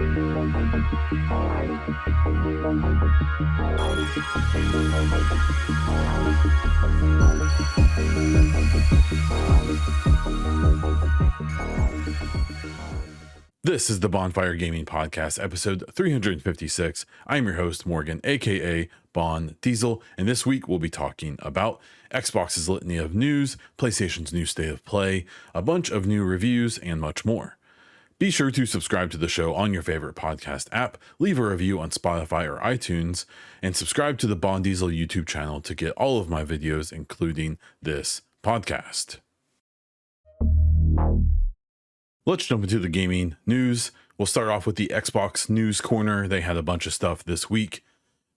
This is the Baunfire Gaming Podcast, episode 356. I'm your host, Morgan, aka Bon Diesel, and this week we'll be talking about Xbox's litany of news, PlayStation's new state of play, a bunch of new reviews, and much more. Be sure to subscribe to the show on your favorite podcast app, leave a review on Spotify or iTunes, and subscribe to the Bon Diesel YouTube channel to get all of my videos, including this podcast. Let's jump into the gaming news. We'll start off with the Xbox News Corner. They had a bunch of stuff this week.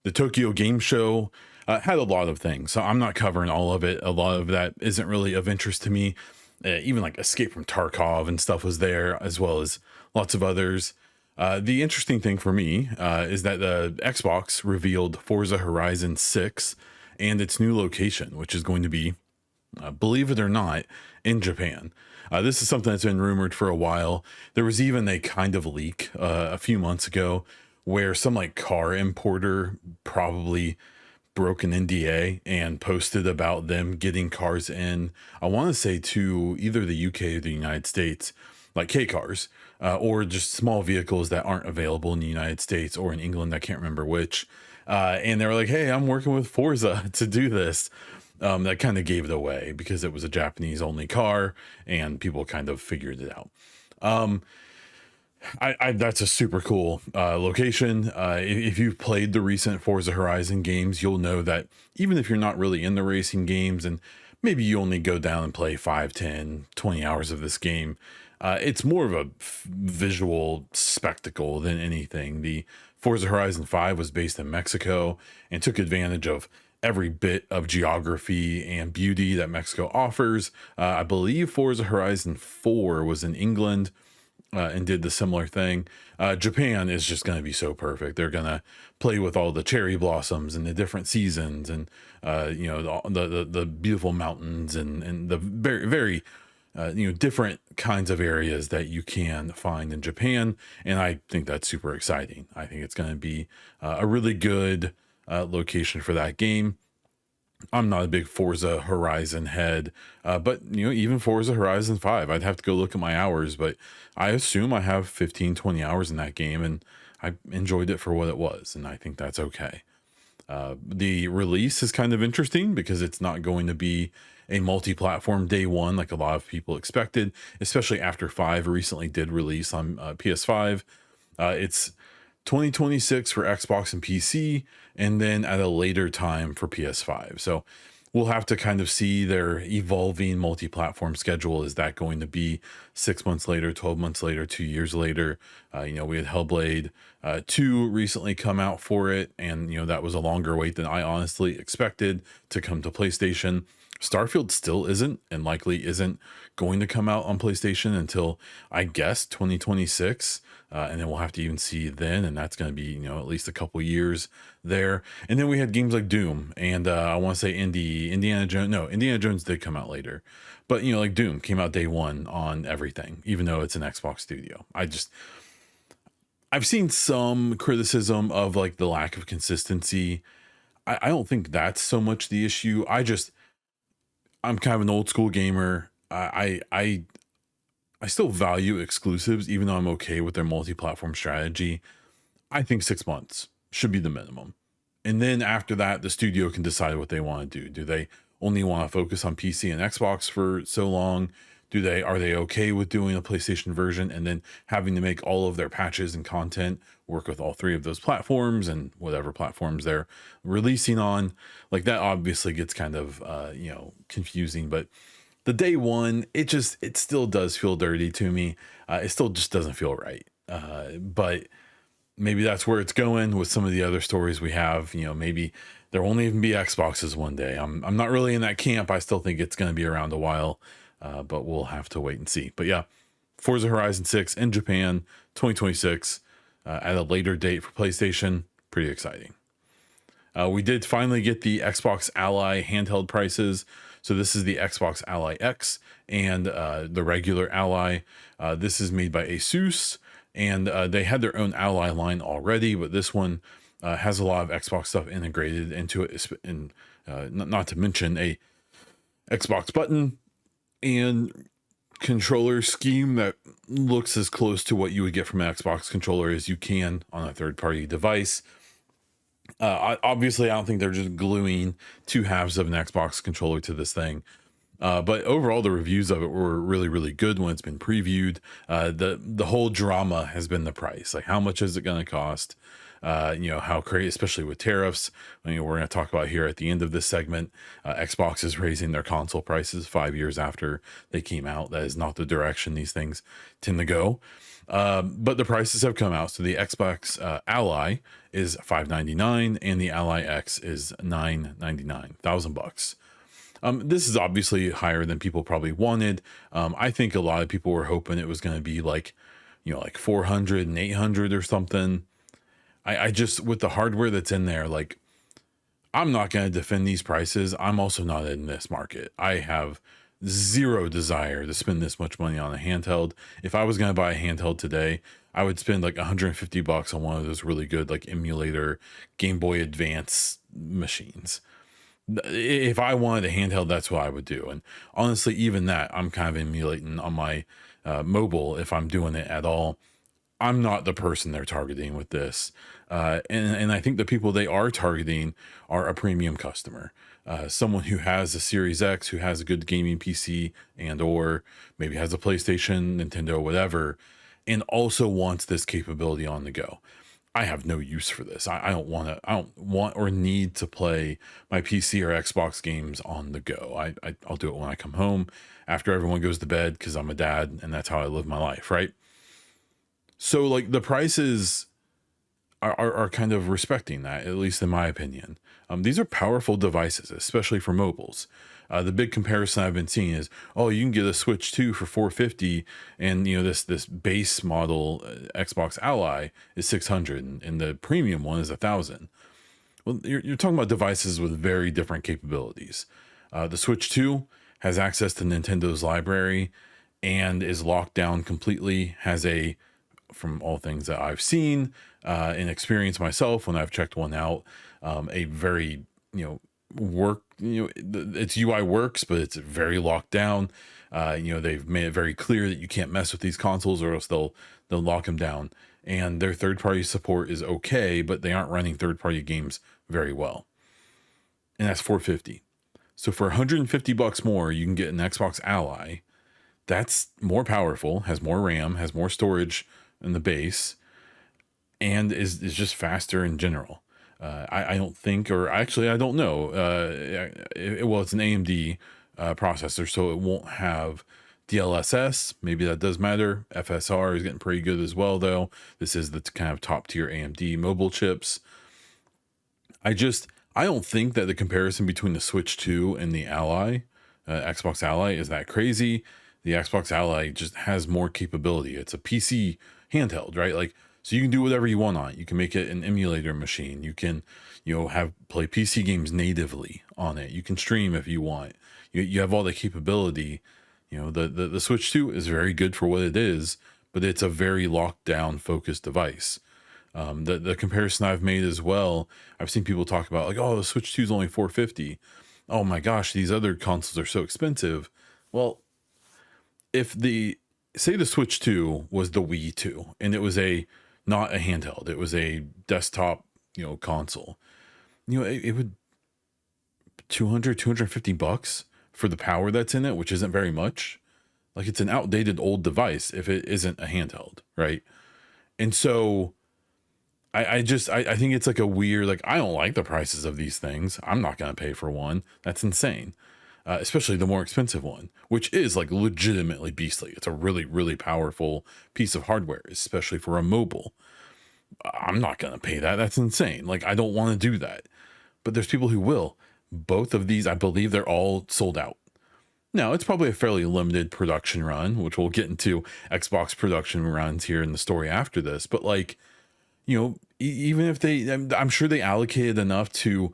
The Tokyo Game Show had a lot of things, so I'm not covering all of it. A lot of that isn't really of interest to me. Even like Escape from Tarkov and stuff was there, as well as lots of others. The interesting thing for me is that the Xbox revealed Forza Horizon 6 and its new location, which is going to be, believe it or not, in Japan. This is something that's been rumored for a while. There was even a kind of leak a few months ago where some like car importer probably broke an NDA and posted about them getting cars in, I want to say to either the UK or the United States, like K cars, or just small vehicles that aren't available in the United States or in England. I can't remember which. And they were like, hey, I'm working with Forza to do this. That kind of gave it away because it was a Japanese only car and people kind of figured it out. That's a super cool location. If you've played the recent Forza Horizon games, you'll know that even if you're not really in the racing games and maybe you only go down and play 5, 10, 20 hours of this game, it's more of a visual spectacle than anything. The Forza Horizon 5 was based in Mexico and took advantage of every bit of geography and beauty that Mexico offers. I believe Forza Horizon 4 was in England and did the similar thing. Japan is just going to be so perfect. They're going to play with all the cherry blossoms and the different seasons and the beautiful mountains and the very, very different kinds of areas that you can find in Japan. And I think that's super exciting. I think it's going to be a really good location for that game. I'm not a big Forza Horizon head, but even Forza Horizon 5, I'd have to go look at my hours, but I assume I have 15-20 hours in that game and I enjoyed it for what it was, and I think that's okay. The release is kind of interesting because it's not going to be a multi-platform day one like a lot of people expected, especially after 5 recently did release on PS5. It's 2026 for Xbox and PC, and then at a later time for PS5. So we'll have to kind of see their evolving multi-platform schedule. Is that going to be 6 months later, 12 months later, 2 years later? We had Hellblade 2 recently come out for it, and that was a longer wait than I honestly expected to come to PlayStation. Starfield still isn't, and likely isn't going to come out on PlayStation until, I guess, 2026. And then we'll have to even see then, and that's going to be, at least a couple years there. And then we had games like Doom, and I want to say Indiana Jones. No, Indiana Jones did come out later. But, like Doom came out day one on everything, even though it's an Xbox studio. I've seen some criticism of like the lack of consistency. I don't think that's so much the issue. I'm kind of an old school gamer. I still value exclusives, even though I'm okay with their multi-platform strategy. I think 6 months should be the minimum. And then after that, the studio can decide what they want to do. Do they only want to focus on PC and Xbox for so long? Are they okay with doing a PlayStation version and then having to make all of their patches and content work with all 3 of those platforms and whatever platforms they're releasing on? Like that obviously gets kind of confusing, but the day one, it still does feel dirty to me. It still just doesn't feel right. But maybe that's where it's going with some of the other stories we have. Maybe there won't even be Xboxes one day. I'm not really in that camp. I still think it's going to be around a while, but we'll have to wait and see. But yeah, Forza Horizon 6 in Japan, 2026, at a later date for PlayStation. Pretty exciting. We did finally get the Xbox Ally handheld prices. So this is the Xbox Ally X and the regular Ally. This is made by Asus, and they had their own Ally line already, but this one has a lot of Xbox stuff integrated into it, and not to mention a Xbox button and controller scheme that looks as close to what you would get from an Xbox controller as you can on a third-party device. Obviously, I don't think they're just gluing two halves of an Xbox controller to this thing. But overall, the reviews of it were really, really good when it's been previewed. The whole drama has been the price. Like, how much is it going to cost? How crazy, especially with tariffs. I mean, we're going to talk about here at the end of this segment. Xbox is raising their console prices 5 years after they came out. That is not the direction these things tend to go. But the prices have come out. So the Xbox Ally is $599 and the Ally X is $999, $1,000. This is obviously higher than people probably wanted. I think a lot of people were hoping it was going to be like 400 and 800 or something. I just, with the hardware that's in there, like, I'm not going to defend these prices. I'm also not in this market. I have zero desire to spend this much money on a handheld. If I was going to buy a handheld today, I would spend like $150 on one of those really good like emulator Game Boy Advance machines. If I wanted a handheld, that's what I would do. And honestly, even that, I'm kind of emulating on my mobile if I'm doing it at all. I'm not the person they're targeting with this. And I think the people they are targeting are a premium customer. Someone who has a Series X, who has a good gaming PC and or maybe has a PlayStation, Nintendo, whatever, and also wants this capability on the go. I have no use for this. I don't want or need to play my PC or Xbox games on the go. I'll do it when I come home after everyone goes to bed because I'm a dad and that's how I live my life, right? So like the prices are kind of respecting that, at least in my opinion. These are powerful devices, especially for mobiles. The big comparison I've been seeing is, oh, you can get a Switch 2 for $450, and this base model Xbox Ally is $600, and the premium one is $1,000. Well, you're talking about devices with very different capabilities. The Switch 2 has access to Nintendo's library and is locked down completely. From all things that I've seen and experienced myself when I've checked one out, a very its UI works, but it's very locked down. They've made it very clear that you can't mess with these consoles or else they'll lock them down. And their third-party support is okay, but they aren't running third-party games very well. And that's $450. So for $150 more, you can get an Xbox Ally that's more powerful, has more RAM, has more storage in the base, and is just faster in general. I don't think, or actually I don't know. It's an AMD processor, so it won't have DLSS. Maybe that does matter. FSR is getting pretty good as well, though. This is the kind of top tier AMD mobile chips. I don't think that the comparison between the Switch 2 and the Ally, Xbox Ally, is that crazy. The Xbox Ally just has more capability. It's a PC handheld, right? Like, so you can do whatever you want on it. You can make it an emulator machine. You can, play PC games natively on it. You can stream if you want. You have all the capability. The Switch 2 is very good for what it is, but it's a very locked down, focused device. The comparison I've made as well, I've seen people talk about like, oh, the Switch 2 is only $450. Oh my gosh, these other consoles are so expensive. Well, say the Switch 2 was the Wii 2 and it was not a handheld, it was a desktop, console, it would $250 for the power that's in it, which isn't very much. Like, it's an outdated old device if it isn't a handheld, right? And so I think it's like a weird, like, I don't like the prices of these things. I'm not going to pay for one. That's insane. Especially the more expensive one, which is like legitimately beastly. It's a really, really powerful piece of hardware, especially for a mobile. I'm not going to pay that. That's insane. Like, I don't want to do that. But there's people who will. Both of these, I believe they're all sold out. Now, it's probably a fairly limited production run, which we'll get into Xbox production runs here in the story after this. But like, even if I'm sure they allocated enough to,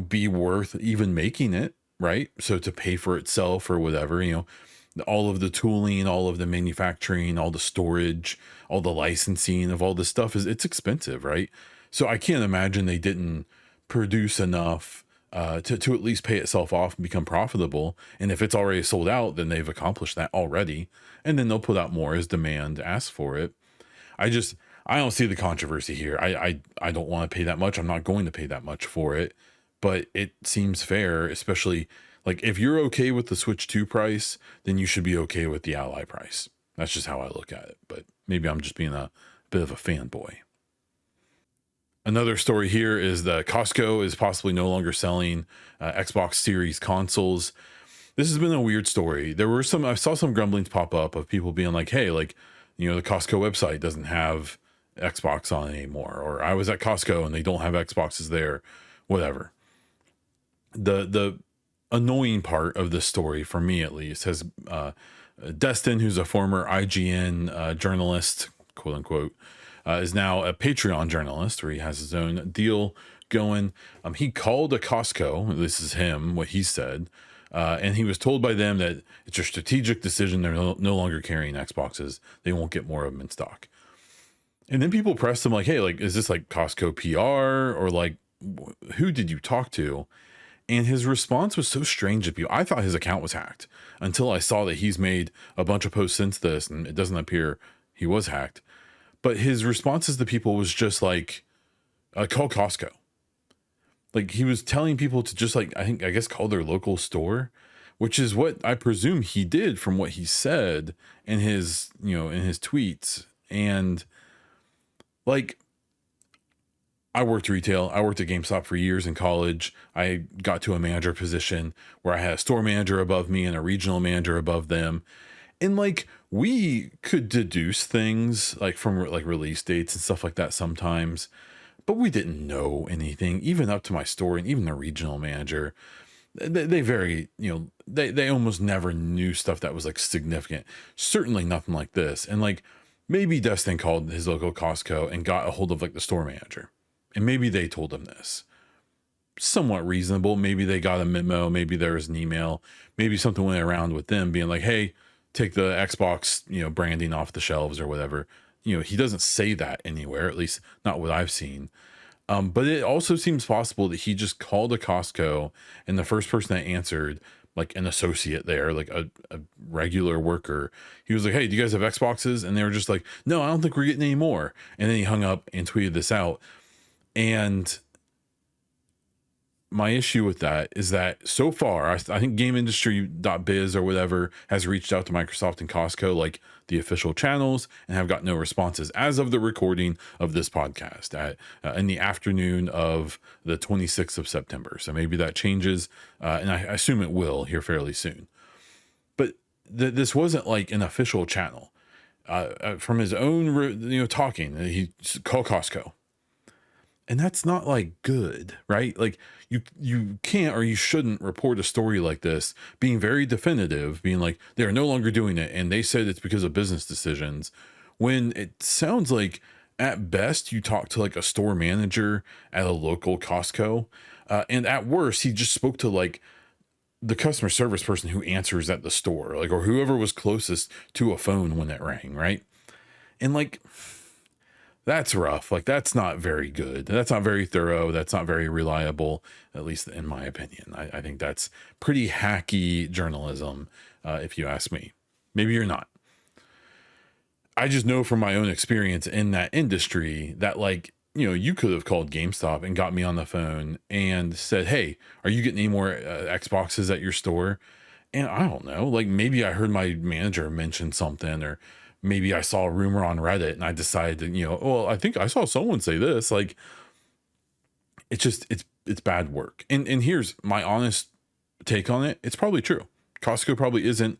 be worth even making it, right? So to pay for itself or whatever, all of the tooling, all of the manufacturing, all the storage, all the licensing of all this stuff it's expensive, right? So I can't imagine they didn't produce enough to at least pay itself off and become profitable. And if it's already sold out, then they've accomplished that already. And then they'll put out more as demand asks for it. I just I don't see the controversy here. I don't want to pay that much. I'm not going to pay that much for it, but it seems fair, especially like if you're okay with the Switch 2 price, then you should be okay with the Ally price. That's just how I look at it. But maybe I'm just being a bit of a fanboy. Another story here is that Costco is possibly no longer selling Xbox Series consoles. This has been a weird story. I saw some grumblings pop up of people being like, hey, like, the Costco website doesn't have Xbox on it anymore, or I was at Costco and they don't have Xboxes there, whatever. The annoying part of this story, for me at least, has Destin, who's a former IGN journalist, quote unquote, is now a Patreon journalist where he has his own deal going. He called a Costco. This is him, what he said. And he was told by them that it's a strategic decision. They're no longer carrying Xboxes. They won't get more of them in stock. And then people pressed him like, hey, like, is this like Costco PR or like, who did you talk to? And his response was so strange to people. I thought his account was hacked until I saw that he's made a bunch of posts since this, and it doesn't appear he was hacked. But his responses to people was just like, call Costco. Like he was telling people to just like, I guess call their local store, which is what I presume he did from what he said in his tweets. And like, I worked retail. I worked at GameStop for years in college. I got to a manager position where I had a store manager above me and a regional manager above them. And like, we could deduce things like from like release dates and stuff like that sometimes, but we didn't know anything, even up to my store and even the regional manager. They very, they almost never knew stuff that was like significant. Certainly nothing like this. And like, maybe Destin called his local Costco and got a hold of like the store manager. And maybe they told him this. Somewhat reasonable. Maybe they got a memo. Maybe there was an email. Maybe something went around with them being like, hey, take the Xbox, branding off the shelves or whatever. He doesn't say that anywhere, at least not what I've seen. But it also seems possible that he just called a Costco and the first person that answered, like an associate there, like a regular worker, he was like, hey, do you guys have Xboxes? And they were just like, no, I don't think we're getting any more. And then he hung up and tweeted this out. And my issue with that is that so far, I think GameIndustry.biz or whatever has reached out to Microsoft and Costco, like the official channels, and have got no responses as of the recording of this podcast in the afternoon of the 26th of September. So maybe that changes, and I assume it will here fairly soon. But this wasn't like an official channel. From his own, talking, he called Costco. And that's not like good, right? Like you can't or you shouldn't report a story like this being very definitive, being like they're no longer doing it and they said it's because of business decisions, when it sounds like at best you talk to like a store manager at a local Costco, and at worst he just spoke to like the customer service person who answers at the store, like, or whoever was closest to a phone when it rang, right? And like, that's rough. Like, that's not very good. That's not very thorough. That's not very reliable, at least in my opinion. I think that's pretty hacky journalism, if you ask me. Maybe you're not. I just know from my own experience in that industry that, like, you could have called GameStop and got me on the phone and said, hey, are you getting any more Xboxes at your store? And I don't know, like maybe I heard my manager mention something, or maybe I saw a rumor on Reddit and I decided to, well, I think I saw someone say this. Like, it's bad work. And here's my honest take on it. It's probably true. Costco probably isn't,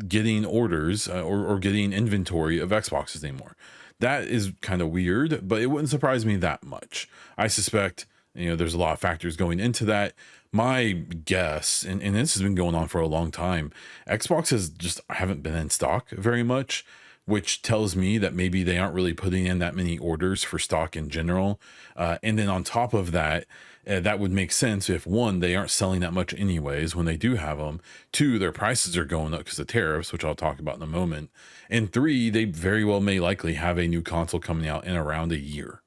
getting orders or getting inventory of Xboxes anymore. That is kind of weird, but it wouldn't surprise me that much. I suspect, there's a lot of factors going into that. My guess, and this has been going on for a long time, Xboxes just haven't been in stock very much. which tells me that maybe they aren't really putting in that many orders for stock in general. And then on top of that, that would make sense if one, they aren't selling that much anyways when they do have them. Two, their prices are going up because of tariffs, which I'll talk about in a moment. And three, they very well may likely have a new console coming out in around a year,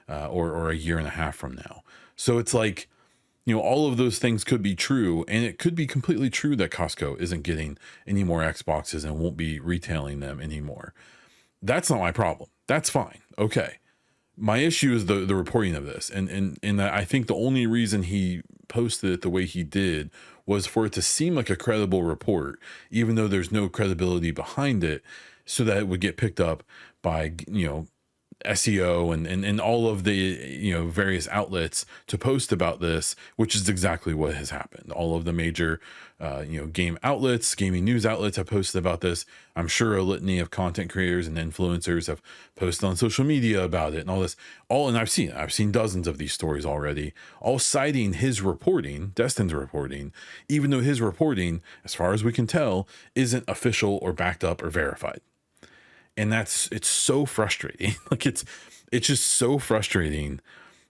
or a year and a half from now. So it's like, all of those things could be true, and it could be completely true that Costco isn't getting any more Xboxes and won't be retailing them anymore. That's not my problem. That's fine. Okay. My issue is the reporting of this. And I think the only reason he posted it the way he did was for it to seem like a credible report, even though there's no credibility behind it, so that it would get picked up by, SEO and all of the various outlets to post about this, which is exactly what has happened. All of the major game outlets, gaming news outlets have posted about this. I'm sure a litany of content creators and influencers have posted on social media about it and all this. And I've seen dozens of these stories already, all citing his reporting, Destin's reporting, even though his reporting, as far as we can tell, isn't official or backed up or verified. And it's so frustrating. Like it's just so frustrating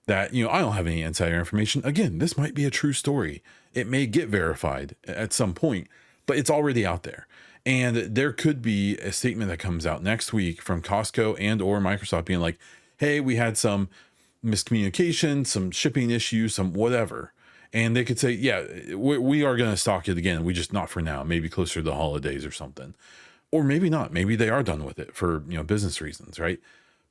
that, I don't have any insider information. Again, this might be a true story. It may get verified at some point, but it's already out there. And there could be a statement that comes out next week from Costco and or Microsoft being like, hey, we had some miscommunication, some shipping issues, some whatever. And they could say, yeah, we are going to stock it again. We just not for now, maybe closer to the holidays or something. Or maybe not. Maybe they are done with it for, business reasons, right?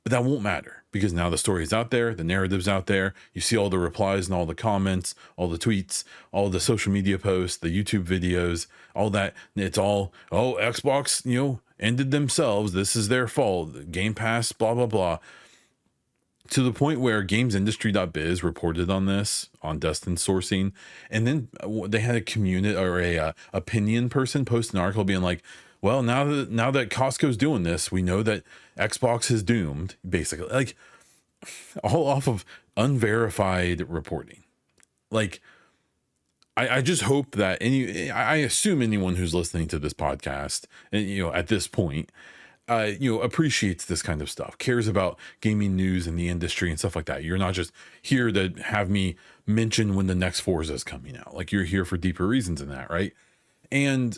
But that won't matter because now the story is out there, the narrative's out there. You see all the replies and all the comments, all the tweets, all the social media posts, the YouTube videos, all that. It's all, Xbox, ended themselves. This is their fault. Game Pass, blah, blah, blah. To the point where gamesindustry.biz reported on this on Destin sourcing. And then they had a community or a opinion person post an article being like, well, now that Costco's doing this, we know that Xbox is doomed, basically. Like, all off of unverified reporting. Like, I just hope that I assume anyone who's listening to this podcast, and at this point, appreciates this kind of stuff, cares about gaming news and the industry and stuff like that. You're not just here to have me mention when the next Forza is coming out. Like, you're here for deeper reasons than that, right? And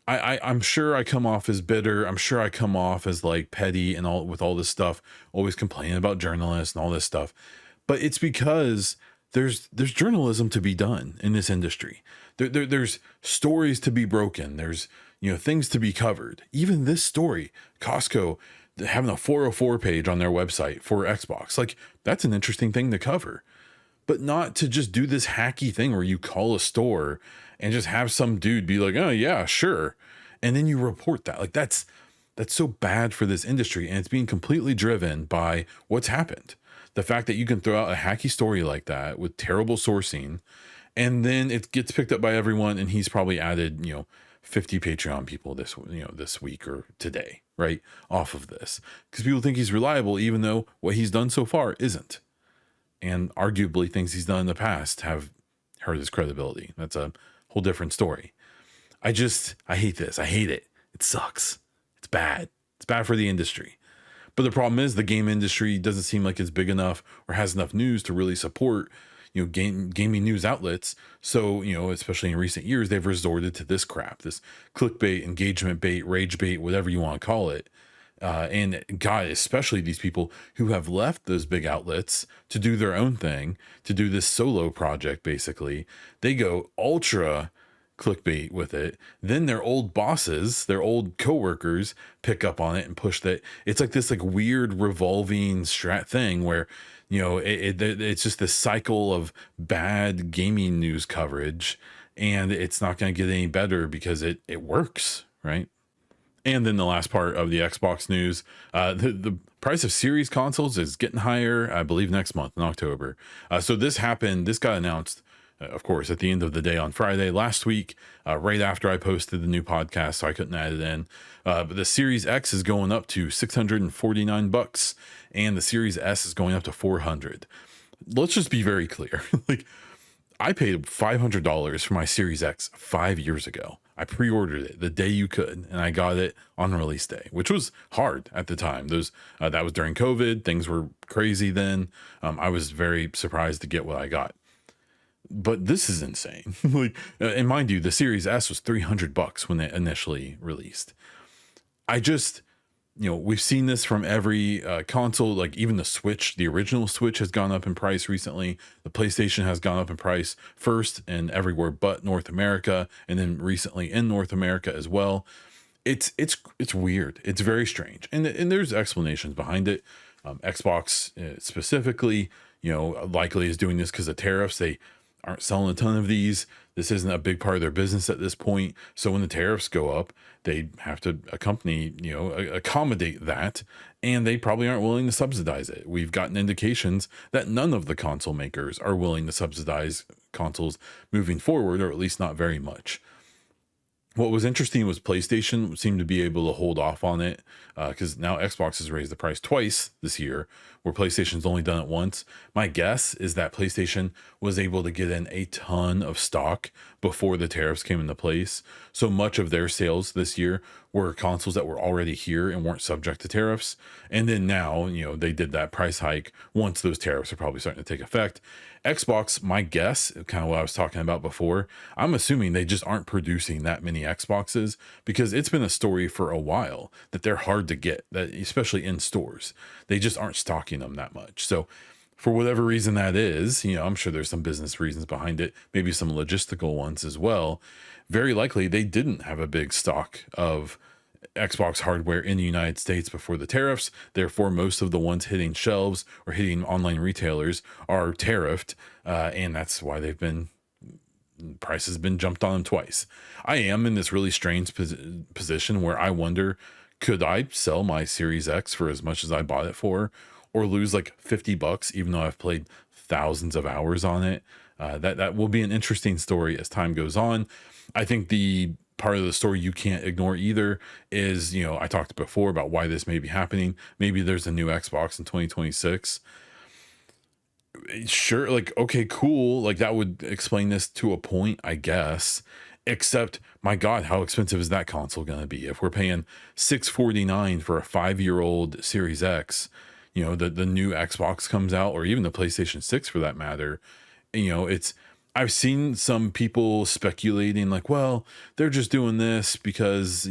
I'm sure I come off as bitter. I'm sure I come off as like petty and all with all this stuff, always complaining about journalists and all this stuff. But it's because there's journalism to be done in this industry. There's stories to be broken. There's things to be covered. Even this story, Costco having a 404 page on their website for Xbox, like that's an interesting thing to cover. But not to just do this hacky thing where you call a store and just have some dude be like, oh yeah, sure. And then you report that. Like that's so bad for this industry. And it's being completely driven by what's happened. The fact that you can throw out a hacky story like that with terrible sourcing, and then it gets picked up by everyone. And he's probably added, 50 Patreon people this week or today, right? Off of this. Because people think he's reliable, even though what he's done so far isn't. And arguably things he's done in the past have hurt his credibility. That's a whole different story. I hate this. I hate it. It sucks. It's bad. It's bad for the industry. But the problem is the game industry doesn't seem like it's big enough or has enough news to really support, gaming news outlets. So, especially in recent years, they've resorted to this crap, this clickbait, engagement bait, rage bait, whatever you want to call it. And God, especially these people who have left those big outlets to do their own thing, to do this solo project, basically, they go ultra clickbait with it. Then their old bosses, their old coworkers pick up on it and push that. It's like this weird revolving strat thing where, it's just this cycle of bad gaming news coverage, and it's not going to get any better because it works, right? And then the last part of the Xbox news, the price of series consoles is getting higher, I believe, next month in October. So this got announced, of course, at the end of the day on Friday last week, right after I posted the new podcast, so I couldn't add it in. But the Series X is going up to $649, and the Series S is going up to $400. Let's just be very clear. I paid $500 for my Series X 5 years ago. I pre-ordered it the day you could, and I got it on release day, which was hard at the time. That was during COVID. Things were crazy then. I was very surprised to get what I got. But this is insane. And mind you, the Series S was $300 when it initially released. I just, we've seen this from every console, like even the Switch. The original Switch has gone up in price recently. The PlayStation has gone up in price first and everywhere but North America, and then recently in North America as well. It's weird. It's very strange, and there's explanations behind it. Xbox specifically, likely is doing this because of tariffs. They aren't selling a ton of these. This isn't a big part of their business at this point. So when the tariffs go up, they have to accommodate that, and they probably aren't willing to subsidize it. We've gotten indications that none of the console makers are willing to subsidize consoles moving forward, or at least not very much. What was interesting was PlayStation seemed to be able to hold off on it, because now Xbox has raised the price twice this year, where PlayStation's only done it once. My guess is that PlayStation was able to get in a ton of stock before the tariffs came into place. So much of their sales this year were consoles that were already here and weren't subject to tariffs. And then now, they did that price hike once those tariffs are probably starting to take effect. Xbox, my guess, kind of what I was talking about before, I'm assuming they just aren't producing that many Xboxes, because it's been a story for a while that they're hard to get, that especially in stores. They just aren't stocking them that much. So for whatever reason that is, I'm sure there's some business reasons behind it, maybe some logistical ones as well. Very likely they didn't have a big stock of Xbox hardware in the United States before the tariffs. Therefore, most of the ones hitting shelves or hitting online retailers are tariffed, and that's why prices have been jumped on them twice. I am in this really strange position where I wonder, could I sell my Series X for as much as I bought it for, or lose like $50, even though I've played thousands of hours on it? That will be an interesting story as time goes on. I think the part of the story you can't ignore either is, I talked before about why this may be happening. Maybe there's a new Xbox in 2026. Sure, like, okay, cool. Like, that would explain this to a point, I guess. Except, my God, how expensive is that console going to be? If we're paying $649 for a 5-year-old Series X, the new Xbox comes out, or even the PlayStation 6 for that matter, I've seen some people speculating like, well, they're just doing this because,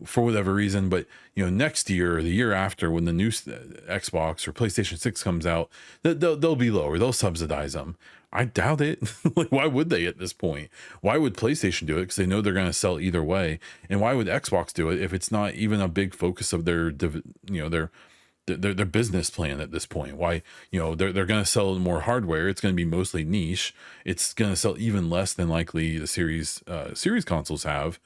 for whatever reason, but next year or the year after, when the new Xbox or PlayStation 6 comes out, they'll be lower. They'll subsidize them. I doubt it. Like, why would they at this point? Why would PlayStation do it? Because they know they're going to sell either way. And why would Xbox do it if it's not even a big focus of their business plan at this point? Why, they're going to sell more hardware. It's going to be mostly niche. It's going to sell even less than likely the series consoles have.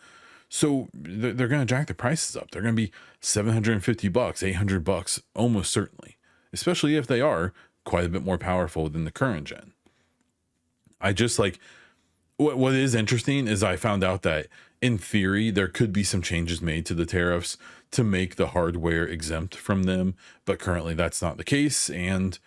So they're going to jack the prices up. They're going to be $750, $800, almost certainly, especially if they are quite a bit more powerful than the current gen. I just like, what is interesting is I found out that in theory, there could be some changes made to the tariffs to make the hardware exempt from them, but currently that's not the case. And,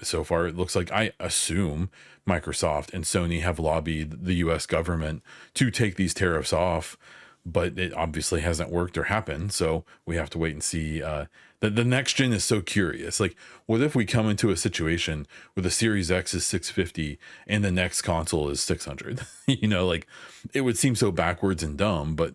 so far it looks like, I assume Microsoft and Sony have lobbied the US government to take these tariffs off, but it obviously hasn't worked or happened. So we have to wait and see. The next gen is so curious. Like, what if we come into a situation where the Series X is $650 and the next console is $600? Like, it would seem so backwards and dumb, but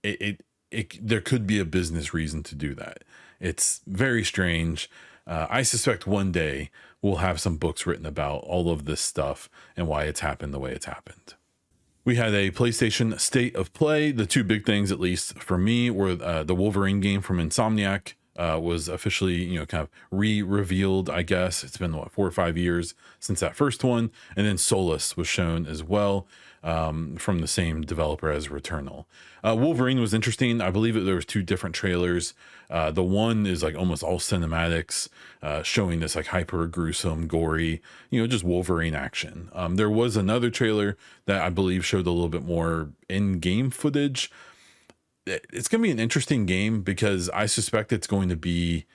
there could be a business reason to do that. It's very strange. I suspect one day we'll have some books written about all of this stuff and why it's happened the way it's happened. We had a PlayStation State of Play. The two big things, at least for me, were the Wolverine game from Insomniac was officially, kind of revealed, I guess. It's been, 4 or 5 years since that first one. And then Solus was shown as well, from the same developer as Returnal. Wolverine was interesting. I believe that there was 2 different trailers. The one is like almost all cinematics, showing this like hyper gruesome, gory, just Wolverine action. There was another trailer that I believe showed a little bit more in-game footage. It's going to be an interesting game because I suspect it's going to be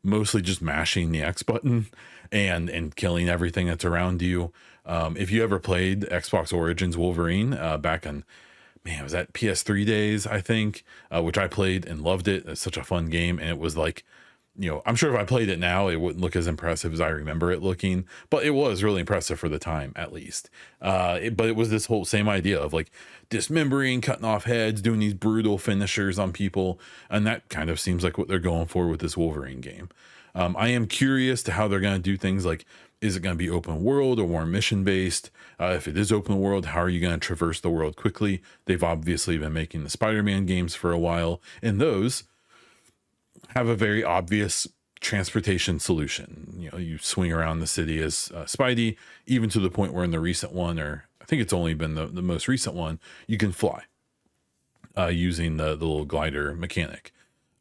mostly just mashing the X button and killing everything that's around you. If you ever played Xbox Origins Wolverine back in, man, was that PS3 days, I think, which I played and loved it. It's such a fun game. And it was like, I'm sure if I played it now, it wouldn't look as impressive as I remember it looking, but it was really impressive for the time, at least. But it was this whole same idea of like dismembering, cutting off heads, doing these brutal finishers on people. And that kind of seems like what they're going for with this Wolverine game. I am curious to how they're going to do things like, is it going to be open world or more mission based? If it is open world, how are you going to traverse the world quickly? They've obviously been making the Spider-Man games for a while, and those have a very obvious transportation solution. You swing around the city as Spidey, even to the point where in the recent one, or I think it's only been the most recent one, you can fly using the little glider mechanic.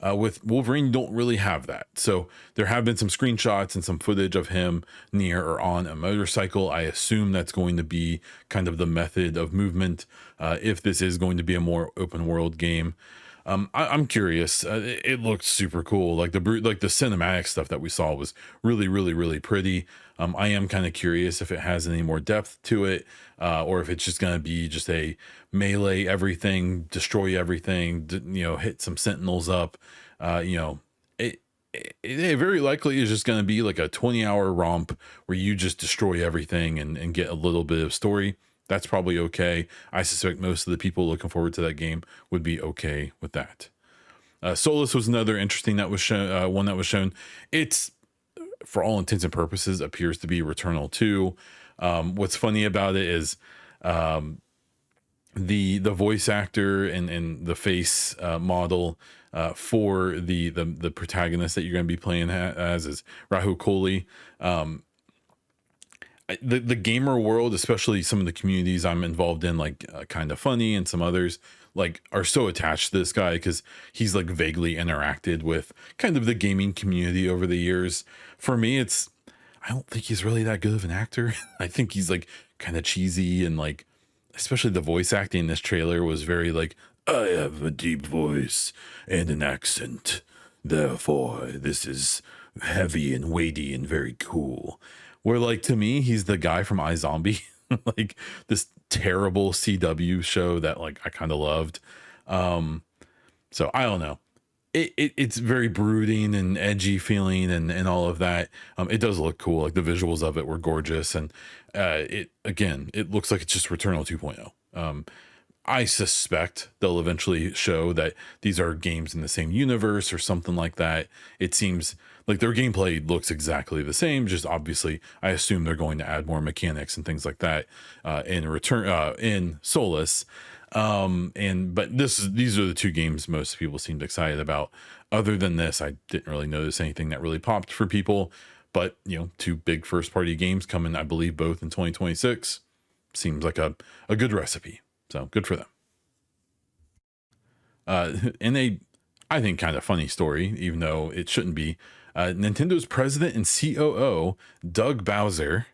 With Wolverine, you don't really have that. So there have been some screenshots and some footage of him near or on a motorcycle. I assume that's going to be kind of the method of movement if this is going to be a more open world game. I'm curious. It looked super cool. Like the cinematic stuff that we saw was really, really, really pretty. I am kind of curious if it has any more depth to it, or if it's just going to be just a melee everything, destroy everything, hit some sentinels up. It, it very likely is just going to be like a 20-hour romp where you just destroy everything and get a little bit of story. That's probably okay. I suspect most of the people looking forward to that game would be okay with that. Solus was another interesting that was shown. One that was shown. It's, for all intents and purposes, appears to be Returnal 2. What's funny about it is the voice actor and the face model for the protagonist that you're going to be playing as is Rahul Kohli. The gamer world, especially some of the communities I'm involved in, like Kind of Funny and some others, like are so attached to this guy because he's like vaguely interacted with kind of the gaming community over the years. For me, I don't think he's really that good of an actor. I think he's like kind of cheesy, and like especially the voice acting in this trailer was very like, I have a deep voice and an accent, therefore this is heavy and weighty and very cool. Where like to me, he's the guy from iZombie, like this terrible CW show that like I kind of loved. So I don't know. It's very brooding and edgy feeling and all of that. It does look cool. Like the visuals of it were gorgeous, and it looks like it's just Returnal 2.0. I suspect they'll eventually show that these are games in the same universe or something like that. It seems like their gameplay looks exactly the same, just obviously I assume they're going to add more mechanics and things like that in Solus. But these are the two games most people seemed excited about. Other than this, I didn't really notice anything that really popped for people. But two big first party games coming, I believe, both in 2026. Seems like a good recipe. So good for them. In I think, kind of funny story, even though it shouldn't be, Nintendo's president and COO, Doug Bowser,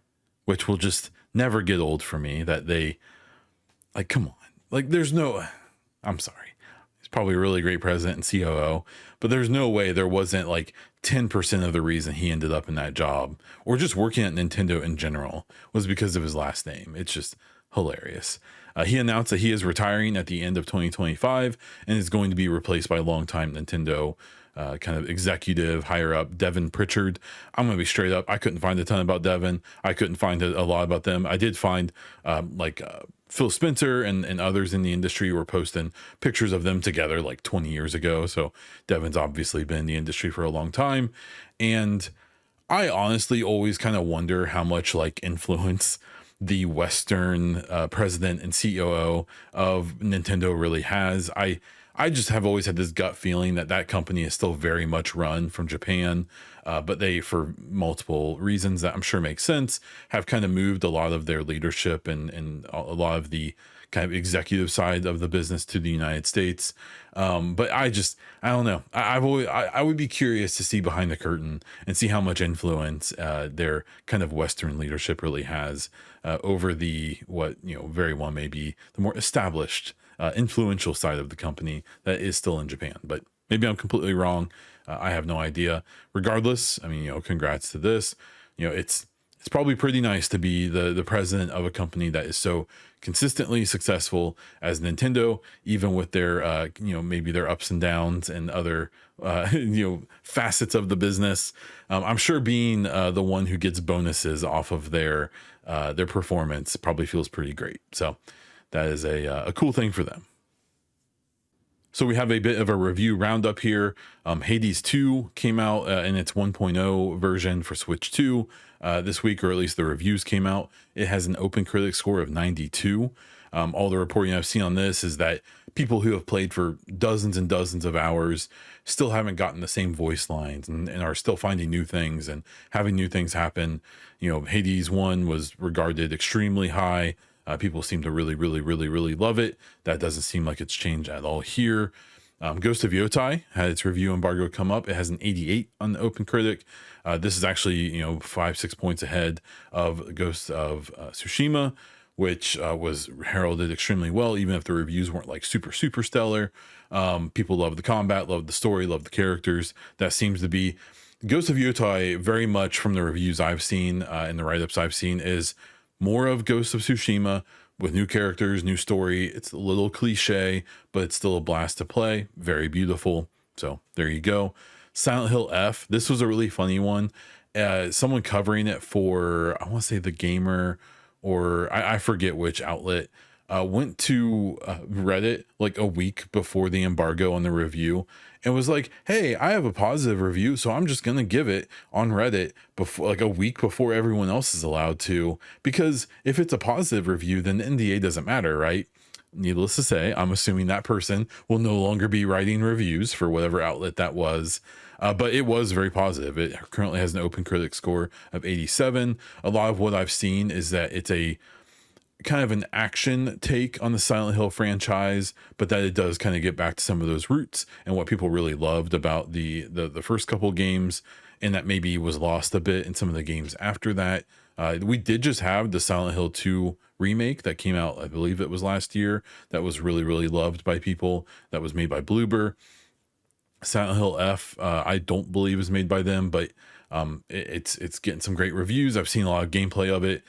which will just never get old for me, that they, like, come on. Like, I'm sorry. He's probably a really great president and COO, but there's no way there wasn't like 10% of the reason he ended up in that job or just working at Nintendo in general was because of his last name. It's just hilarious. He announced that he is retiring at the end of 2025 and is going to be replaced by longtime Nintendo kind of executive higher up Devin Pritchard. I'm going to be straight up. I couldn't find a ton about Devin. I couldn't find a lot about them. I did find Phil Spencer and others in the industry were posting pictures of them together like 20 years ago. So Devin's obviously been in the industry for a long time. And I honestly always kind of wonder how much like influence the Western president and COO of Nintendo really has. I just have always had this gut feeling that company is still very much run from Japan, but they, for multiple reasons that I'm sure make sense, have kind of moved a lot of their leadership and a lot of the kind of executive side of the business to the United States. But I don't know. I would be curious to see behind the curtain and see how much influence their kind of Western leadership really has over the very well maybe the more established influential side of the company that is still in Japan. But maybe I'm completely wrong. I have no idea. Regardless, I mean, congrats to this. It's It's probably pretty nice to be the president of a company that is so consistently successful as Nintendo, even with their maybe their ups and downs and other facets of the business. I'm sure being the one who gets bonuses off of their performance probably feels pretty great. So that is a cool thing for them. So we have a bit of a review roundup here. Hades 2 came out in its 1.0 version for Switch 2 this week, or at least the reviews came out. It has an open critic score of 92. All the reporting I've seen on this is that people who have played for dozens and dozens of hours still haven't gotten the same voice lines and are still finding new things and having new things happen. Hades 1 was regarded extremely high. People seem to really, really, really, really love it. That doesn't seem like it's changed at all here. Ghost of Yotai had its review embargo come up. It has an 88 on the Open Critic. This is actually 5-6 points ahead of Ghost of Tsushima, which was heralded extremely well, even if the reviews weren't like super, super stellar. People love the combat, love the story, love the characters. That seems to be Ghost of Yotai, very much from the reviews I've seen and the write-ups I've seen, is more of Ghost of Tsushima with new characters, new story. It's a little cliche, but it's still a blast to play. Very beautiful. So there you go. Silent Hill F. This was a really funny one. Someone covering it for, I want to say The Gamer, or I forget which outlet, went to Reddit like a week before the embargo on the review and was like, hey, I have a positive review, so I'm just gonna give it on Reddit before, like a week before everyone else is allowed to, because if it's a positive review, then the NDA doesn't matter, right? Needless to say, I'm assuming that person will no longer be writing reviews for whatever outlet that was. But it was very positive. It currently has an open critic score of 87. A lot of what I've seen is that it's a kind of an action take on the Silent Hill franchise, but that it does kind of get back to some of those roots and what people really loved about the first couple games, and that maybe was lost a bit in some of the games after that. We did just have the Silent Hill 2 remake that came out, I believe it was last year, that was really, really loved by people. That was made by Bloober. Silent Hill F, I don't believe is made by them, but it's getting some great reviews. I've seen a lot of gameplay of it.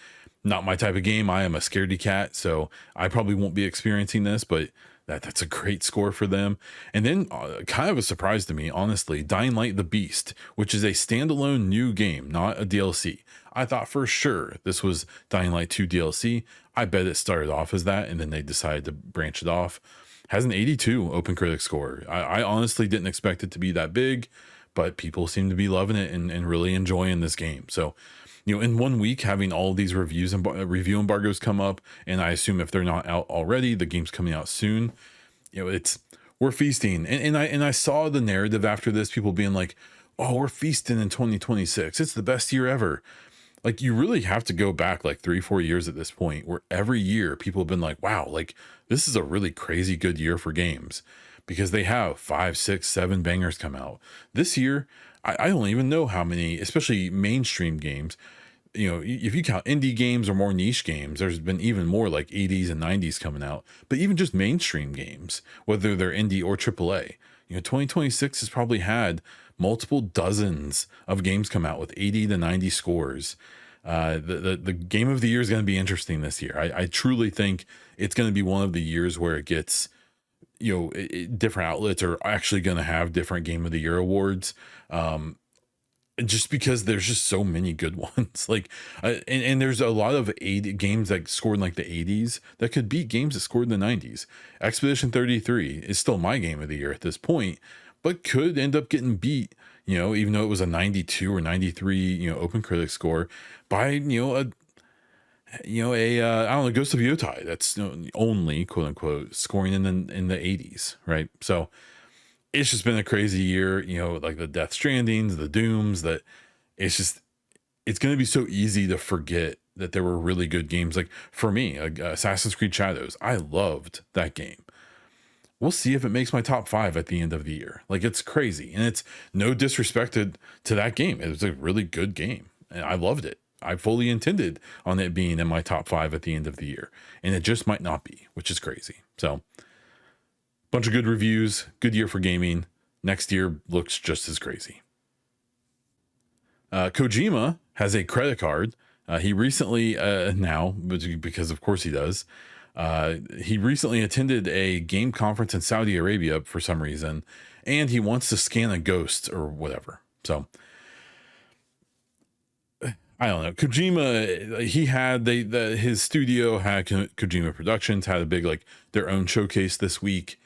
Not my type of game. I am a scaredy cat, so I probably won't be experiencing this, but that's a great score for them. And then kind of a surprise to me, honestly, Dying Light the Beast, which is a standalone new game, not a DLC. I thought for sure this was Dying Light 2 DLC. I bet it started off as that, and then they decided to branch it off. Has an 82 open critic score. I honestly didn't expect it to be that big, but people seem to be loving it and really enjoying this game. So, in 1 week, having all these reviews and review embargoes come up, and I assume if they're not out already, the game's coming out soon. We're feasting, and I saw the narrative after this, people being like, "Oh, we're feasting in 2026. It's the best year ever." Like, you really have to go back like 3-4 years at this point, where every year people have been like, "Wow, like this is a really crazy good year for games," because they have 5, 6, 7 bangers come out this year. I don't even know how many, especially mainstream games. If you count indie games or more niche games, there's been even more like 80s and 90s coming out. But even just mainstream games, whether they're indie or AAA, 2026 has probably had multiple dozens of games come out with 80 to 90 scores. The game of the year is going to be interesting this year. I truly think it's going to be one of the years where it gets, different outlets are actually going to have different game of the year awards. Just because there's just so many good ones, like, and there's a lot of games that scored in like the 80s that could beat games that scored in the 90s. Expedition 33 is still my game of the year at this point, but could end up getting beat, even though it was a 92 or 93, open critic score by, I don't know, Ghost of Yotai. That's only quote unquote scoring in the 80s, right? So it's just been a crazy year, like the Death Strandings, the Dooms, that it's going to be so easy to forget that there were really good games. Like for me, Assassin's Creed Shadows, I loved that game. We'll see if it makes my top 5 at the end of the year. Like, it's crazy. And it's no disrespect to that game. It was a really good game and I loved it. I fully intended on it being in my top 5 at the end of the year, and it just might not be, which is crazy. So, bunch of good reviews, good year for gaming. Next year looks just as crazy. Kojima has a credit card He recently, now, because of course he does, he recently attended a game conference in Saudi Arabia for some reason, and he wants to scan a ghost or whatever. So I don't know. Kojima, he had his studio had Kojima Productions had a big like their own showcase this week.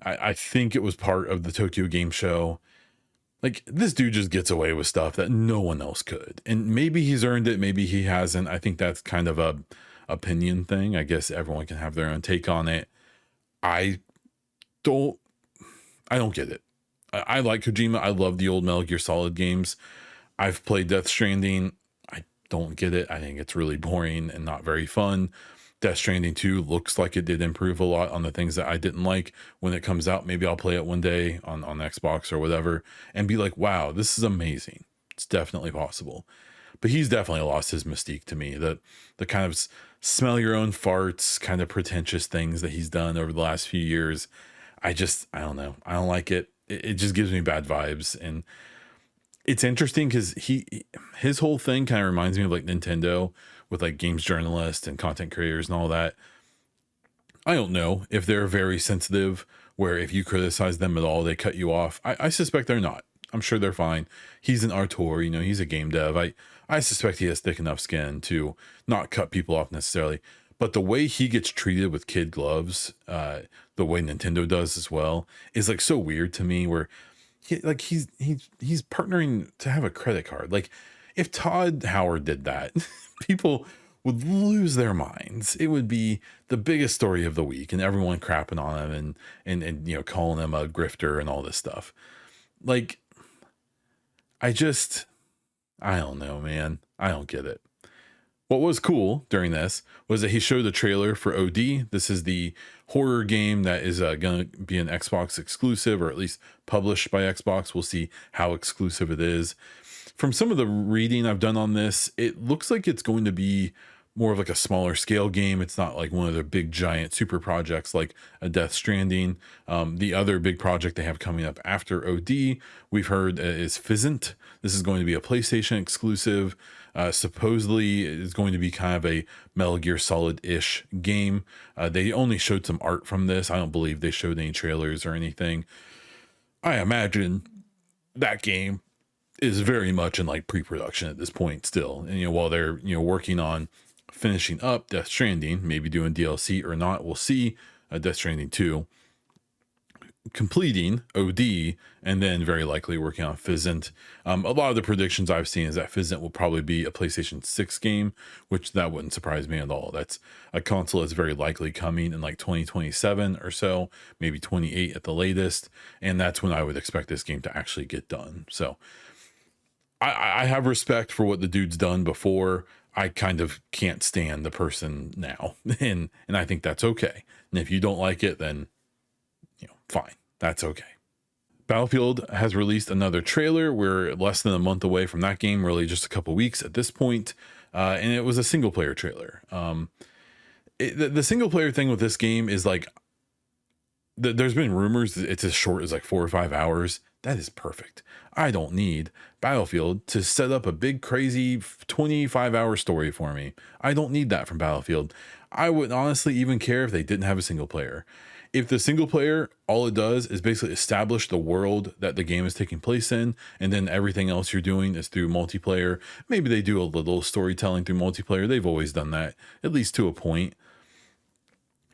I think it was part of the Tokyo Game Show. Like this dude just gets away with stuff that no one else could, and maybe he's earned it, maybe he hasn't. I think that's kind of a opinion thing. I guess everyone can have their own take on it. I don't, I don't get it. I like Kojima. I love the old Metal Gear Solid games. I've played Death Stranding. I don't get it. I think it's really boring and not very fun. Death Stranding 2 looks like it did improve a lot on the things that I didn't like when it comes out. Maybe I'll play it one day on Xbox or whatever and be like, wow, this is amazing. It's definitely possible. But he's definitely lost his mystique to me. The kind of smell your own farts, kind of pretentious things that he's done over the last few years. I don't know. I don't like it. It just gives me bad vibes. And it's interesting because his whole thing kind of reminds me of like Nintendo with like games journalists and content creators and all that. I don't know if they're very sensitive where if you criticize them at all, they cut you off. I suspect they're not. I'm sure they're fine. He's an auteur, he's a game dev. I suspect he has thick enough skin to not cut people off necessarily. But the way he gets treated with kid gloves, the way Nintendo does as well, is like so weird to me. Where he's partnering to have a credit card. Like if Todd Howard did that, people would lose their minds. It would be the biggest story of the week, and everyone crapping on him and calling him a grifter and all this stuff. Like I don't know, man. I don't get it. What was cool during this was that he showed a trailer for OD. This is the horror game that is going to be an Xbox exclusive, or at least published by Xbox. We'll see how exclusive it is. From some of the reading I've done on this, it looks like it's going to be more of like a smaller scale game. It's not like one of their big giant super projects like a Death Stranding. The other big project they have coming up after OD, we've heard is Fizzant. This is going to be a PlayStation exclusive. Supposedly it's going to be kind of a Metal Gear Solid-ish game. They only showed some art from this. I don't believe they showed any trailers or anything. I imagine that game is very much in like pre-production at this point still. And while they're working on finishing up Death Stranding, maybe doing DLC or not, we'll see. Death Stranding 2, completing OD, and then very likely working on Fizzant. A lot of the predictions I've seen is that Fizzant will probably be a PlayStation 6 game, which that wouldn't surprise me at all. That's a console that's very likely coming in like 2027 or so, maybe 28 at the latest, and that's when I would expect this game to actually get done. So I have respect for what the dude's done before. I kind of can't stand the person now, and I think that's okay. And if you don't like it, then fine, that's okay. Battlefield has released another trailer. We're less than a month away from that game, really just a couple weeks at this point, and it was a single player trailer. The single player thing with this game is like there's been rumors that it's as short as like 4 or 5 hours. That is perfect. I don't need Battlefield to set up a big crazy 25-hour story for me. I don't need that from Battlefield. I would honestly even care if they didn't have a single player. If the single player, all it does is basically establish the world that the game is taking place in, and then everything else you're doing is through multiplayer. Maybe they do a little storytelling through multiplayer. They've always done that, at least to a point.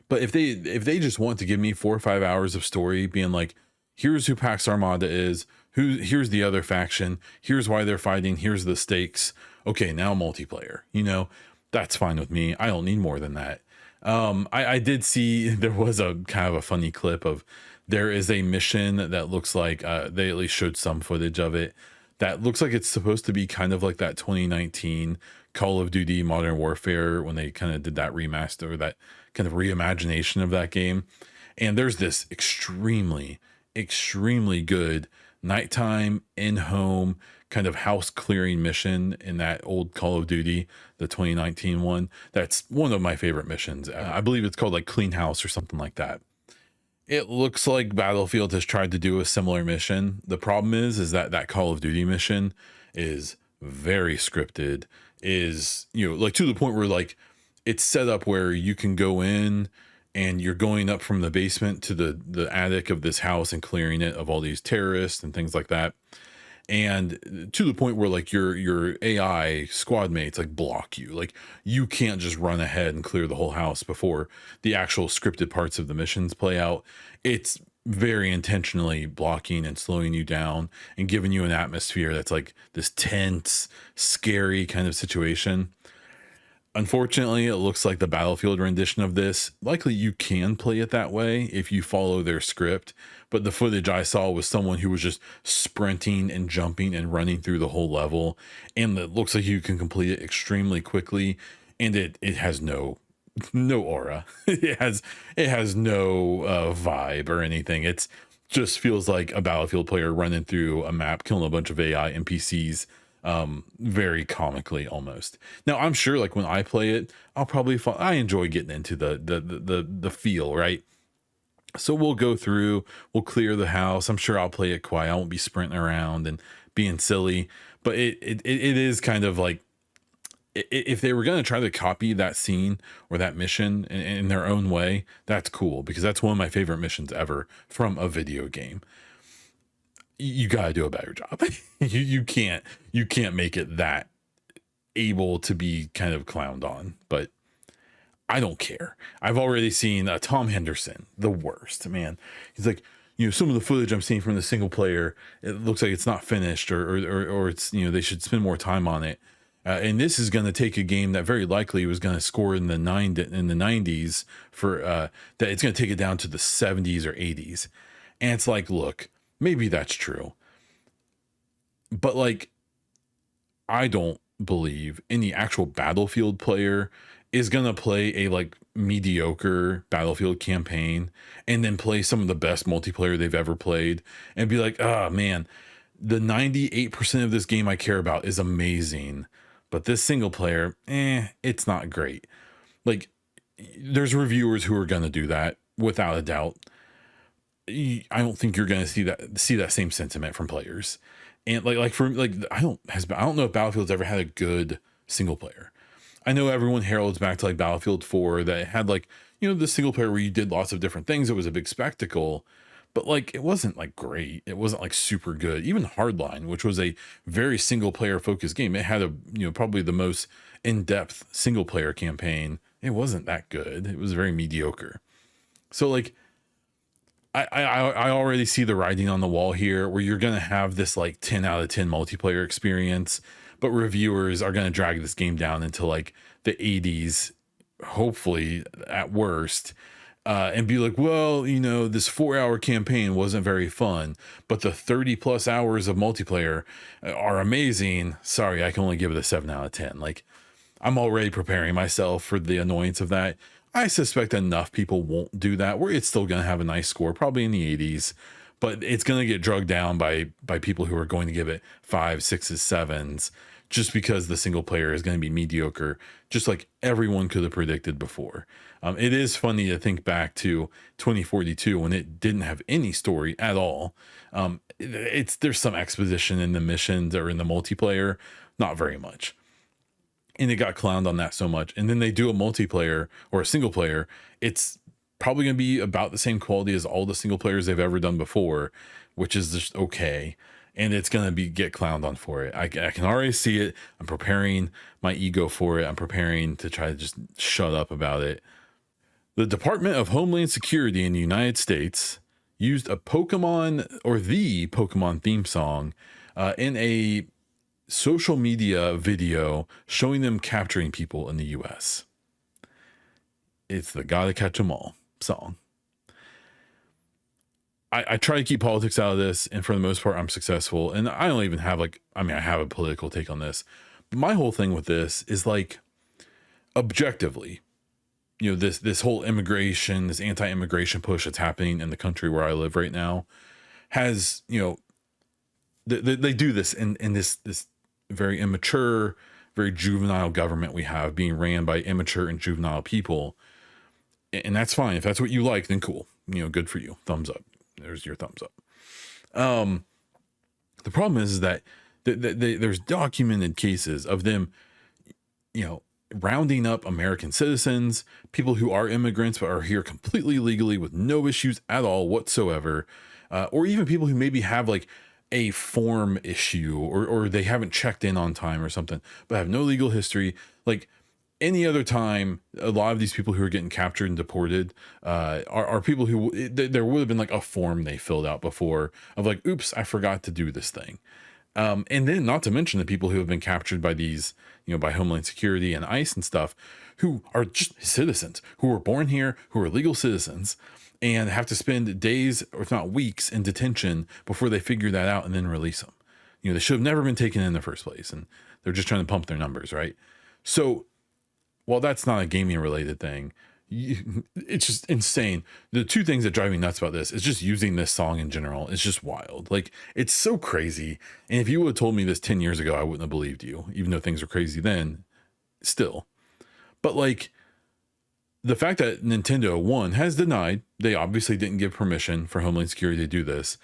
But if they just want to give me 4 or 5 hours of story being like, here's who Pax Armada is, here's the other faction, here's why they're fighting, here's the stakes. Okay, now multiplayer. That's fine with me. I don't need more than that. I did see there was a kind of a funny clip of there is a mission that looks like they at least showed some footage of it that looks like it's supposed to be kind of like that 2019 Call of Duty Modern Warfare when they kind of did that remaster, that kind of reimagination of that game. And there's this extremely good nighttime in-home kind of house clearing mission in that old Call of Duty, the 2019 one. That's one of my favorite missions. I believe it's called like Clean House or something like that. It looks like Battlefield has tried to do a similar mission. The problem is that Call of Duty mission is very scripted. is, like to the point where like it's set up where you can go in and you're going up from the basement to the attic of this house and clearing it of all these terrorists and things like that. And to the point where like your AI squad mates like block you. Like you can't just run ahead and clear the whole house before the actual scripted parts of the missions play out. It's very intentionally blocking and slowing you down and giving you an atmosphere that's like this tense, scary kind of situation. Unfortunately, it looks like the Battlefield rendition of this, likely you can play it that way if you follow their script, but the footage I saw was someone who was just sprinting and jumping and running through the whole level, and it looks like you can complete it extremely quickly, and it has no aura. It has no vibe or anything. It's just feels like a Battlefield player running through a map, killing a bunch of AI NPCs, very comically almost. Now I'm sure like when I play it, I'll probably I enjoy getting into the feel, right? So we'll go through, we'll clear the house. I'm sure I'll play it quiet. I won't be sprinting around and being silly, but it is kind of like, if they were going to try to copy that scene or that mission in their own way, that's cool, because that's one of my favorite missions ever from a video game. You got to do a better job. you can't make it that able to be kind of clowned on, but I don't care. I've already seen Tom Henderson, the worst, man. He's like, some of the footage I'm seeing from the single player, it looks like it's not finished, or it's, they should spend more time on it. And this is going to take a game that very likely was going to score in the 90s for that it's going to take it down to the 70s or 80s. And it's like, look, maybe that's true, but like, I don't believe any actual Battlefield player is going to play a like mediocre Battlefield campaign and then play some of the best multiplayer they've ever played and be like, oh man, the 98% of this game I care about is amazing, but this single player, it's not great. Like, there's reviewers who are going to do that without a doubt. I don't think you're going to see that same sentiment from players. And I don't know if Battlefield's ever had a good single player. I know everyone heralds back to like Battlefield 4 that had like, the single player where you did lots of different things. It was a big spectacle, but like, it wasn't like great. It wasn't like super good. Even Hardline, which was a very single player focused game, it had probably the most in-depth single player campaign. It wasn't that good. It was very mediocre. So like, I already see the writing on the wall here, where you're going to have this like 10 out of 10 multiplayer experience, but reviewers are going to drag this game down into like the 80s, hopefully at worst, and be like, well, this 4-hour campaign wasn't very fun, but the 30 plus hours of multiplayer are amazing. Sorry, I can only give it a 7 out of 10. Like, I'm already preparing myself for the annoyance of that. I suspect enough people won't do that, where it's still going to have a nice score, probably in the 80s, but it's going to get drugged down by people who are going to give it 5, 6s, 7s, just because the single player is going to be mediocre, just like everyone could have predicted before. It is funny to think back to 2042 when it didn't have any story at all. There's some exposition in the missions or in the multiplayer, not very much. And it got clowned on that so much. And then they do a multiplayer or a single player. It's probably going to be about the same quality as all the single players they've ever done before, which is just okay. And it's going to get clowned on for it. I can already see it. I'm preparing my ego for it. I'm preparing to try to just shut up about it. The Department of Homeland Security in the United States used the Pokemon theme song in a social media video showing them capturing people in the US. It's the Gotta Catch 'Em All song. I try to keep politics out of this, and for the most part, I'm successful. And I don't even have I have a political take on this. But my whole thing with this is like, objectively, this whole immigration, this anti-immigration push that's happening in the country where I live right now has, they do this in this very immature, very juvenile government we have, being ran by immature and juvenile people. And that's fine. If that's what you like, then cool. Good for you. Thumbs up. There's your thumbs up. The problem is that there's documented cases of them you know, rounding up American citizens, people who are immigrants but are here completely legally with no issues at all whatsoever, or even people who maybe have like a form issue, or they haven't checked in on time or something, but have no legal history. Like any other time, a lot of these people who are getting captured and deported are people who there would have been like a form they filled out before of like, oops, I forgot to do this thing. And then not to mention the people who have been captured by these, by Homeland Security and ICE and stuff, who are just citizens, who were born here, who are legal citizens, and have to spend days, or if not weeks, in detention before they figure that out and then release them. They should have never been taken in the first place, and they're just trying to pump their numbers, right? So while that's not a gaming related thing, it's just insane. The two things that drive me nuts about this is just using this song in general. It's just wild. Like, it's so crazy. And if you would have told me this 10 years ago, I wouldn't have believed you, even though things were crazy then still. But like, the fact that Nintendo, one, has denied, they obviously didn't give permission for Homeland Security to do this,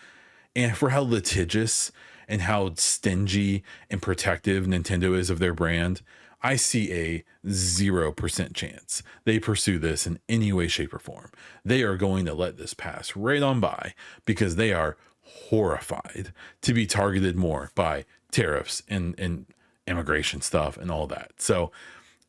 and for how litigious and how stingy and protective Nintendo is of their brand, I see a 0% chance they pursue this in any way, shape, or form. They are going to let this pass right on by because they are horrified to be targeted more by tariffs and immigration stuff and all that. So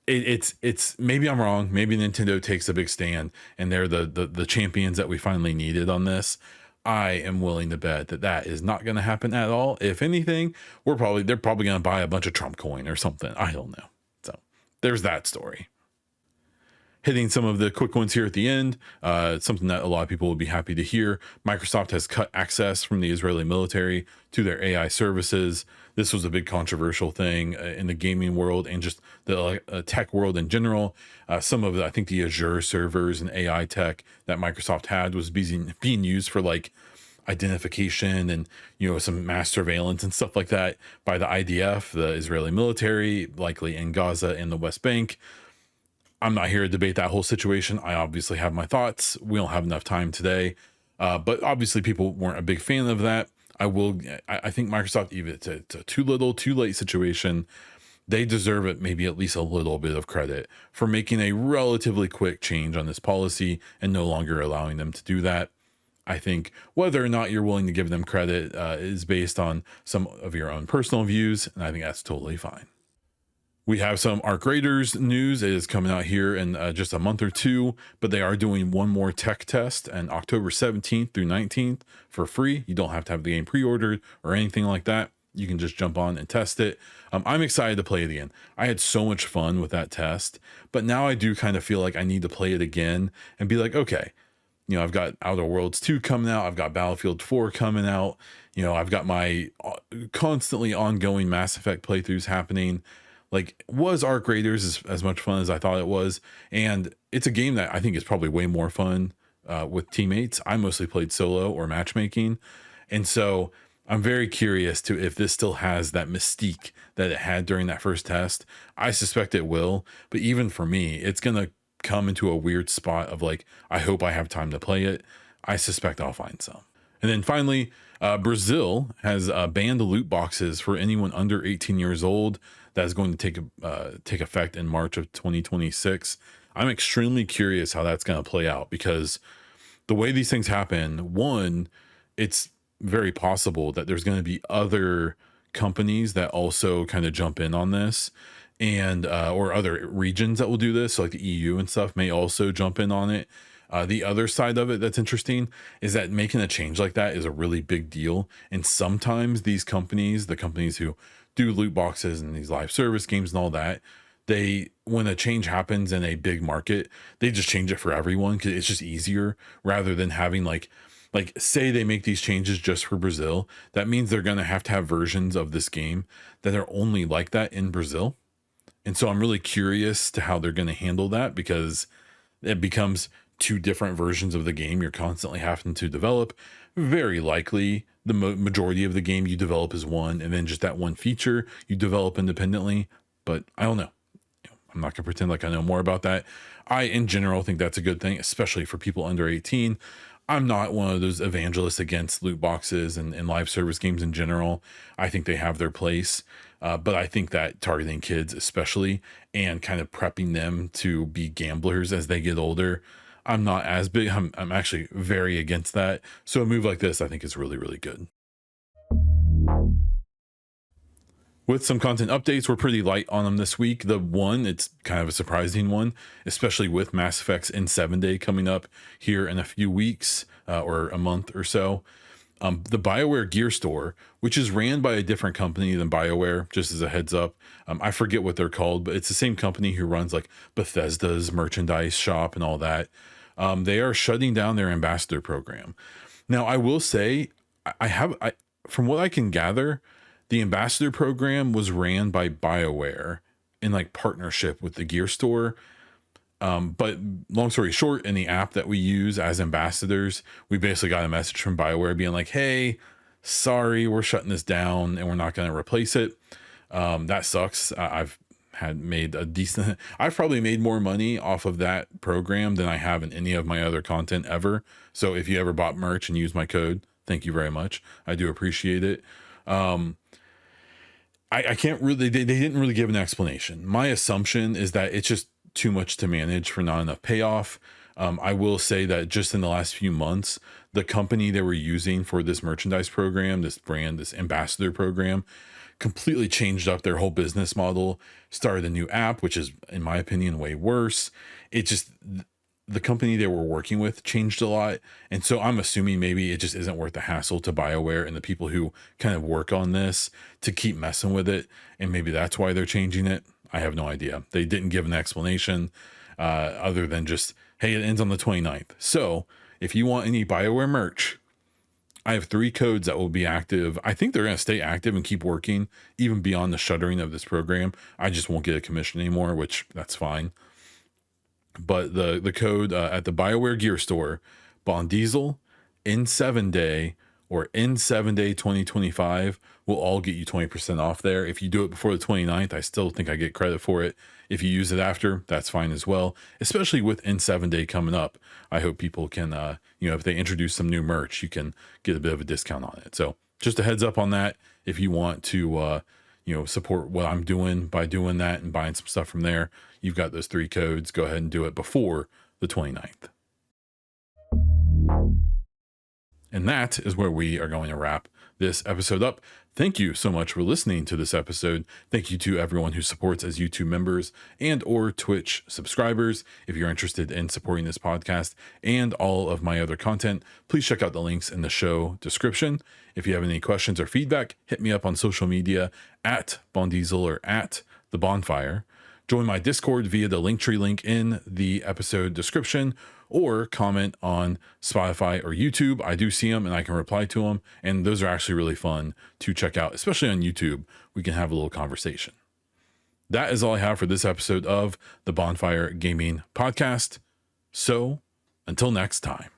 it's maybe I'm wrong. Maybe Nintendo takes a big stand and they're the champions that we finally needed on this. I am willing to bet that is not going to happen at all. If anything, they're probably going to buy a bunch of Trump coin or something. I don't know. So there's that story. Hitting some of the quick ones here at the end, something that a lot of people will be happy to hear. Microsoft has cut access from the Israeli military to their AI services. This was a big controversial thing in the gaming world and just the tech world in general. Some of I think the Azure servers and AI tech that Microsoft had was being used for like identification and some mass surveillance and stuff like that by the IDF, the Israeli military, likely in Gaza and the West Bank. I'm not here to debate that whole situation. I obviously have my thoughts. We don't have enough time today, but obviously people weren't a big fan of that. I think Microsoft, even it's a too little, too late situation. They deserve it, maybe at least a little bit of credit for making a relatively quick change on this policy and no longer allowing them to do that. I think whether or not you're willing to give them credit is based on some of your own personal views, and I think that's totally fine. We have some Arc Raiders news. It is coming out here in just a month or two, but they are doing one more tech test on October 17th through 19th for free. You don't have to have the game pre-ordered or anything like that. You can just jump on and test it. I'm excited to play it again. I had so much fun with that test, but now I do kind of feel like I need to play it again and be like, okay, I've got Outer Worlds 2 coming out. I've got Battlefield 4 coming out. I've got my constantly ongoing Mass Effect playthroughs happening. Like, was Arc Raiders as much fun as I thought it was? And it's a game that I think is probably way more fun with teammates. I mostly played solo or matchmaking. And so I'm very curious to if this still has that mystique that it had during that first test. I suspect it will. But even for me, it's going to come into a weird spot of like, I hope I have time to play it. I suspect I'll find some. And then finally, Brazil has banned loot boxes for anyone under 18 years old. That is going to take effect in March of 2026. I'm extremely curious how that's going to play out because the way these things happen, one, it's very possible that there's going to be other companies that also kind of jump in on this, and or other regions that will do this. So like the EU and stuff may also jump in on it. The other side of it that's interesting is that making a change like that is a really big deal. And sometimes these companies, the companies who do loot boxes and these live service games and all that, when a change happens in a big market, they just change it for everyone because it's just easier rather than having like say they make these changes just for Brazil. That means they're going to have versions of this game that are only like that in Brazil. And so I'm really curious to how they're going to handle that because it becomes two different versions of the game you're constantly having to develop. Very likely the majority of the game you develop is one, and then just that one feature you develop independently. But I don't know. I'm not gonna pretend like I know more about that. I in general think that's a good thing, especially for people under 18. I'm not one of those evangelists against loot boxes and live service games in general. I think they have their place. But I think that targeting kids, especially, and kind of prepping them to be gamblers as they get older, I'm not as big. I'm actually very against that. So a move like this, I think, is really, really good. With some content updates, we're pretty light on them this week. The one, it's kind of a surprising one, especially with Mass Effect's N7 Day coming up here in a few weeks or a month or so. The BioWare Gear Store, which is ran by a different company than BioWare, just as a heads up. I forget what they're called, but it's the same company who runs like Bethesda's merchandise shop and all that. They are shutting down their ambassador program. Now, I will say, from what I can gather, the ambassador program was ran by BioWare in like partnership with the Gear Store. But long story short, in the app that we use as ambassadors, we basically got a message from BioWare being like, hey, sorry, we're shutting this down and we're not going to replace it. That sucks. I've probably made more money off of that program than I have in any of my other content ever. So if you ever bought merch and used my code, thank you very much. I do appreciate it. I can't really, they didn't really give an explanation. My assumption is that it's just too much to manage for not enough payoff. I will say that just in the last few months, the company they were using for this merchandise program, this brand, this ambassador program, completely changed up their whole business model, started a new app, which is, in my opinion, way worse. It just, the company they were working with changed a lot. And so I'm assuming maybe it just isn't worth the hassle to BioWare and the people who kind of work on this to keep messing with it. And maybe that's why they're changing it. I have no idea. They didn't give an explanation other than just, hey, it ends on the 29th. So if you want any BioWare merch, I have 3 codes that will be active. I think they're going to stay active and keep working even beyond the shuttering of this program. I just won't get a commission anymore, which that's fine. But the code at the BioWare Gear Store, Bond Diesel, N7 Day, or N7 Day 2025 will all get you 20% off there. If you do it before the 29th, I still think I get credit for it. If you use it after, that's fine as well, especially with N7 Day coming up. I hope people can, if they introduce some new merch, you can get a bit of a discount on it. So just a heads up on that. If you want to, support what I'm doing by doing that and buying some stuff from there, you've got those 3 codes. Go ahead and do it before the 29th. And that is where we are going to wrap this episode up. Thank you so much for listening to this episode. Thank you to everyone who supports as YouTube members and or Twitch subscribers. If you're interested in supporting this podcast and all of my other content, please check out the links in the show description. If you have any questions or feedback, hit me up on social media at Bondiesel or at the Baunfire. Join my Discord via the Linktree link in the episode description, or comment on Spotify or YouTube. I do see them and I can reply to them. And those are actually really fun to check out, especially on YouTube. We can have a little conversation. That is all I have for this episode of the Baunfire Gaming Podcast. So until next time.